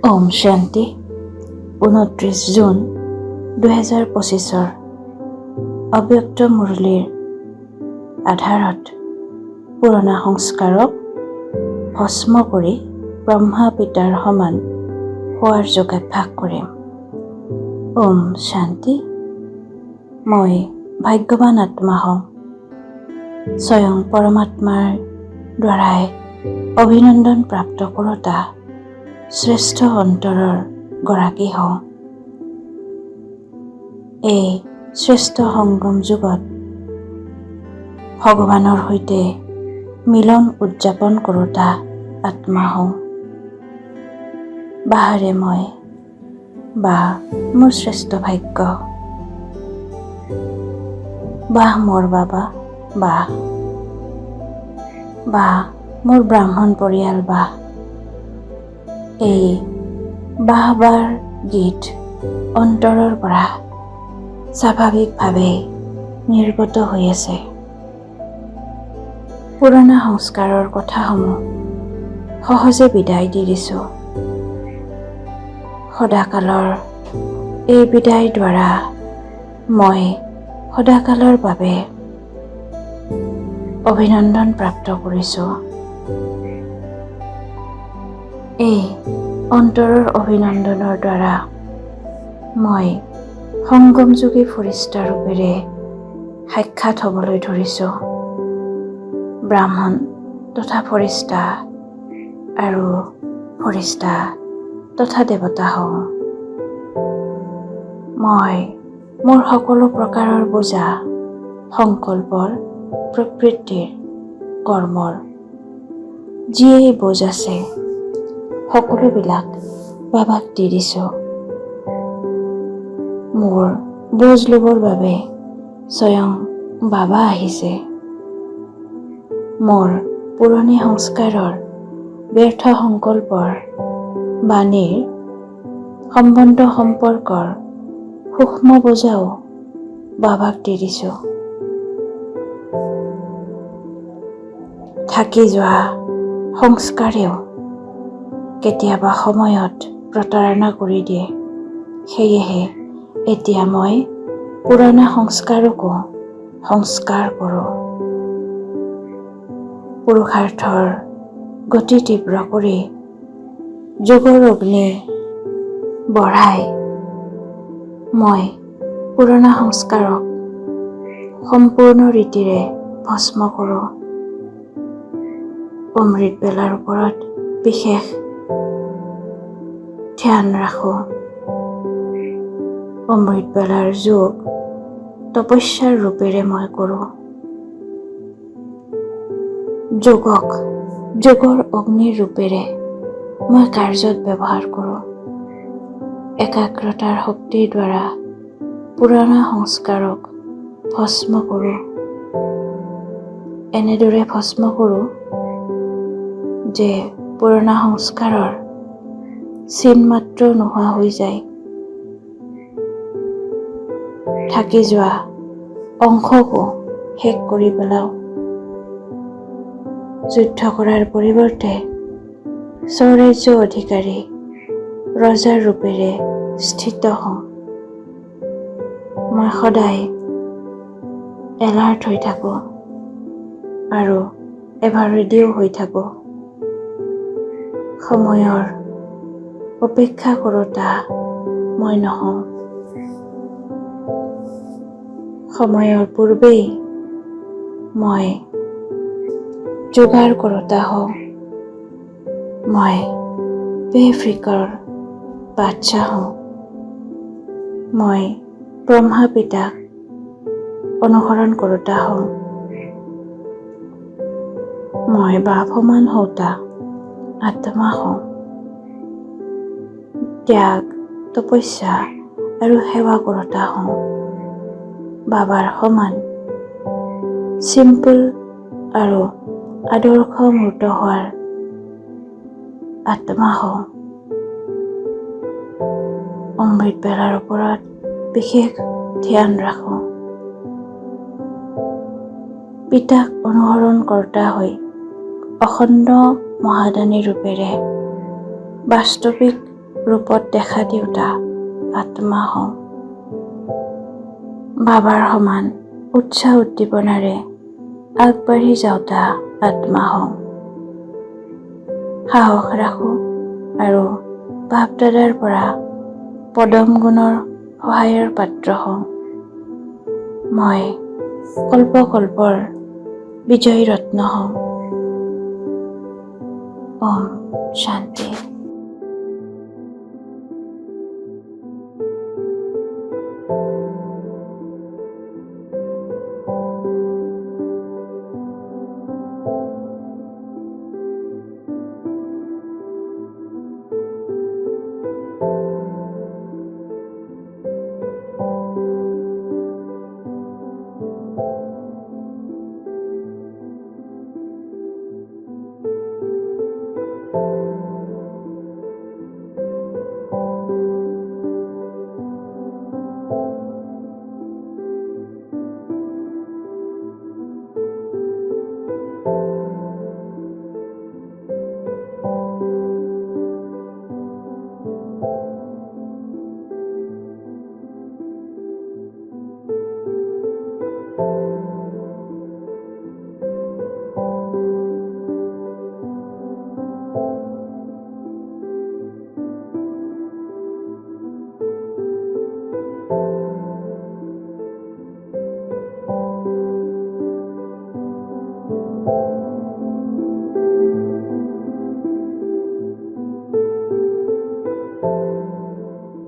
ওম শান্তি 29 জুন 2025 অব্যক্ত মুৰলীৰ আধাৰত পুৰণা সংস্কাৰক ভস্ম কৰি ব্ৰহ্মা পিতাৰ সমান হোৱাৰ যোগাভ্যাস কৰিম। ওম শান্তি। মই ভাগ্যৱান আত্মা হওঁ। স্বয়ং পৰমাত্মাৰ দ্বাৰাই অভিনন্দন প্ৰাপ্ত কৰোতা শ্ৰেষ্ঠ অন্তৰৰ গৰাকী হওঁ। এই শ্ৰেষ্ঠ সংগম যুগত ভগৱানৰ সৈতে মিলন উদযাপন কৰোতা আত্মা হওঁ। বাহাৰে মই বা মোৰ শ্ৰেষ্ঠ ভাগ্য, বাহ মোৰ বাবা, বা মোৰ ব্ৰাহ্মণ পৰিয়াল, এই বাহবাৰ গীত অন্তৰৰ পৰা স্বাভাৱিকভাৱে নিৰ্গত হৈ আছে। পুৰণা সংস্কাৰৰ কথাসমূহ সহজে বিদায় দি দিছোঁ। সদাকালৰ এই বিদায় দ্বাৰা মই সদাকালৰ বাবে অভিনন্দন প্ৰাপ্ত কৰিছোঁ। এই অন্তৰৰ অভিনন্দনৰ দ্বাৰা মই সংগমযোগী ফৰিষ্টা ৰূপেৰে সাক্ষাৎ হ'বলৈ ধৰিছোঁ। ব্ৰাহ্মণ তথা ফৰিষ্টা আৰু ফৰিষ্টা তথা দেৱতা হওঁ। মই মোৰ সকলো প্ৰকাৰৰ বোজা, সংকল্পৰ, প্ৰবৃত্তিৰ, কৰ্মৰ যিয়েই বোজ আছে সকলোবিলাক বাবাক দি দিছোঁ। মোৰ বোজ ল'বৰ বাবে স্বয়ং বাবা আহিছে। মোৰ পুৰণি সংস্কাৰৰ ব্যৰ্থ সংকল্পৰ, বাণীৰ, সম্বন্ধ সম্পৰ্কৰ সূক্ষ্ম বোজাও বাবাক দি দিছোঁ। থাকি যোৱা সংস্কাৰেও কেতিয়াবা সময়ত প্ৰতাৰণা কৰি দিয়ে। সেয়েহে এতিয়া মই পুৰণা সংস্কাৰকো সংস্কাৰ কৰোঁ। পুৰুষাৰ্থৰ গতি তীব্ৰ কৰি যোগৰ অগ্নি বঢ়াই মই পুৰণা সংস্কাৰক সম্পূৰ্ণ ৰীতিৰে ভস্ম কৰোঁ। অমৃত বেলাৰ ওপৰত বিশেষ ধ্যান ৰাখোঁ। অমৃত বেলাৰ যোগ তপস্যাৰ ৰূপেৰে মই কৰোঁ। যোগক যোগৰ অগ্নিৰ ৰূপেৰে মই কাৰ্যত ব্যৱহাৰ কৰোঁ। একাগ্ৰতাৰ শক্তিৰ দ্বাৰা পুৰণা সংস্কাৰক ভস্ম কৰোঁ। এনেদৰে ভস্ম কৰোঁ যে পুৰণা সংস্কাৰৰ চিন মাত্ৰ নোহোৱা হৈ যায়। থাকি যোৱা অংশকো শেষ কৰি পেলাওঁ। যুদ্ধ কৰাৰ পৰিৱৰ্তে স্বৰাজ্য অধিকাৰী ৰজাৰ ৰূপেৰে স্থিত হওঁ। মই সদায় এলাৰ্ট হৈ থাকোঁ আৰু এবাৰ ৰেডিও হৈ থাকোঁ। সময়ৰ অপেক্ষা কৰোঁতা মই নহওঁ। সময়ৰ পূৰ্বেই মই যোগাৰ কৰোঁতা হওঁ। মই বেফিকৰ বাদশাহ হওঁ। মই ব্ৰহ্মা পিতাক অনুসৰণ কৰোঁতা হওঁ। মই বাপসমান হওঁতা আত্মা হওঁ। ত্যাগ, তপস্যা আৰু সেৱা কৰোঁতা হওঁ। বাবাৰ সমান চিম্পল আৰু আদৰ্শ মূৰ্ত হোৱাৰ আত্মা হওঁ। অমৃত বেলাৰ ওপৰত বিশেষ ধ্যান ৰাখোঁ। পিতাক অনুসৰণ কৰোঁতা হৈ অখণ্ড মহাদানী ৰূপেৰে বাস্তৱিক ৰূপত দেখা দিওঁতা আত্মা হওঁ। বাবাৰ সমান উৎসাহ উদ্দীপনাৰে আগবাঢ়ি যাওঁতা আত্মা হওঁ। সাহস ৰাখোঁ আৰু বাপ দাদাৰ পৰা পদম গুণৰ সহায়ৰ পাত্ৰ হওঁ। মই কল্পৰ বিজয়ী ৰত্ন হওঁ। ওম শান্তি।